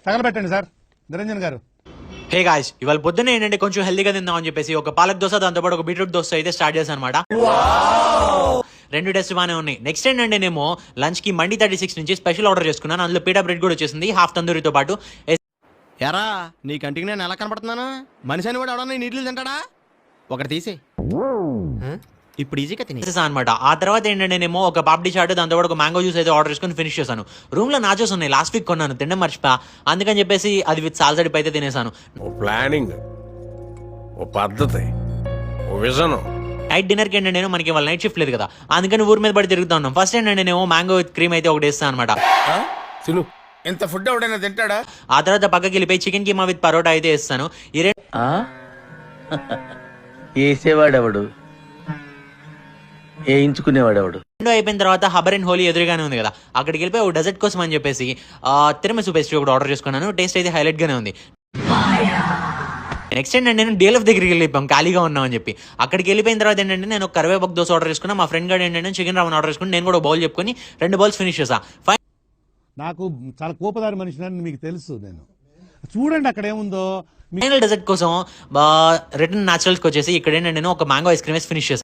తగలబెట్టండి sir Niranjan గారు. Hey guys, ఇవాళ పొద్దున్న ఏంటంటే కొంచెం హెల్దీగా తిందాం అని చెప్పేసి ఒక పాలక్ దోశ, దాంతోపాటు ఒక బీట్రూట్ దోశ అయితే స్టార్ట్ చేశాను అనమాట. రెండు టెస్ట్ బాగానే ఉన్నాయి. నెక్స్ట్ ఏంటంటే నేను లంచ్ కి మండి 36 నుంచి స్పెషల్ ఆర్డర్ చేసుకున్నాను. అందులో పీటా బ్రెడ్ కూడా వచ్చేసింది, హాఫ్ తందూరితో పాటు. ఎరా నీ కంటికి నేను ఎలా కనపడుతున్నాను? మనిషి అని కూడా ఎవడన్నా నీళ్ళు తింటాడా? ఒకటి తీసే ఇప్పుడు ఈజీగా తినేసా అనమాట. ఆ తర్వాత ఏంటంటే నేను ఒక పాపడి చాట్, దాంతో ఒక మ్యాంగో జ్యూస్ అయితే ఆర్డర్ చేసుకుని ఫినిష్ చేశాను. రూమ్ లో నాచోస్ ఉన్నాయి, లాస్ట్ వీక్ కొన్నాను, తిండం మర్చిపోయా. అందుకని చెప్పేసి అది విత్ సాల్సడిప్ అయితే తినేసాను. ఓ ప్లానింగ్, ఓ పద్ధతి, ఓ విజన్. నైట్ డిన్నర్ కి ఏంటంటే మనకి వాళ్ళ నైట్ షిఫ్ట్ లేదు కదా, అందుకని ఊరి మీద పడి తిరుగుతా ఉన్నాం. ఫస్ట్ ఏంటంటే నేను మ్యాంగో విత్ క్రీమ్ అయితే ఒకటి వేస్తాను అనమాట. తిను. ఇంత ఫుడ్ ఎవడైనా తింటాడా? ఆ తర్వాత పక్కకి వెళ్ళిపోయి చికెన్ కీమా విత్ పరోటా అయితే వేస్తాను. ఈ వేసేవాడెవడు, వేయించుకునేవాడెవడు? రెండు అయిపోయిన తర్వాత హబర్ అండ్ హోలీ ఎదురుగానే ఉంది కదా, అక్కడికి వెళ్ళిపోయి ఒక డెజర్ట్ కోసం అని చెప్పేసి తిరమసు పేస్ట్రీ ఒకటి ఆర్డర్ చేసుకున్నాను. టేస్ట్ అయితే హైలైట్ గానే ఉంది. నెక్స్ట్ ఏంటంటే నేను DLF దగ్గరికి వెళ్ళిపోయాం, ఖాళీగా ఉన్నాం అని చెప్పి. అక్కడికి వెళ్ళిపోయిన తర్వాత ఏంటంటే నేను ఒక కరివేపాకు దోశ ఆర్డర్ చేసుకున్నా. మా ఫ్రెండ్ గారు ఏంటంటే చికెన్ రావన్ ఆర్డర్ చేసుకుని నేను కూడా బౌల్ చెప్పుకొని 2 బౌల్స్ ఫినిష్ చేసా. నాకు చాలా కోపదారి మనిషిని మీకు తెలుసు. నేను చూడండి అక్కడ ఏముందో. ఫైనల్ డెజర్ట్ కోసం రిటర్న్ న్యాచురల్స్కి వచ్చేసి ఇక్కడ ఏంటంటే నేను ఒక మ్యాంగో ఐస్ క్రీమ్ వేసి ఫినిష్ చేశాను.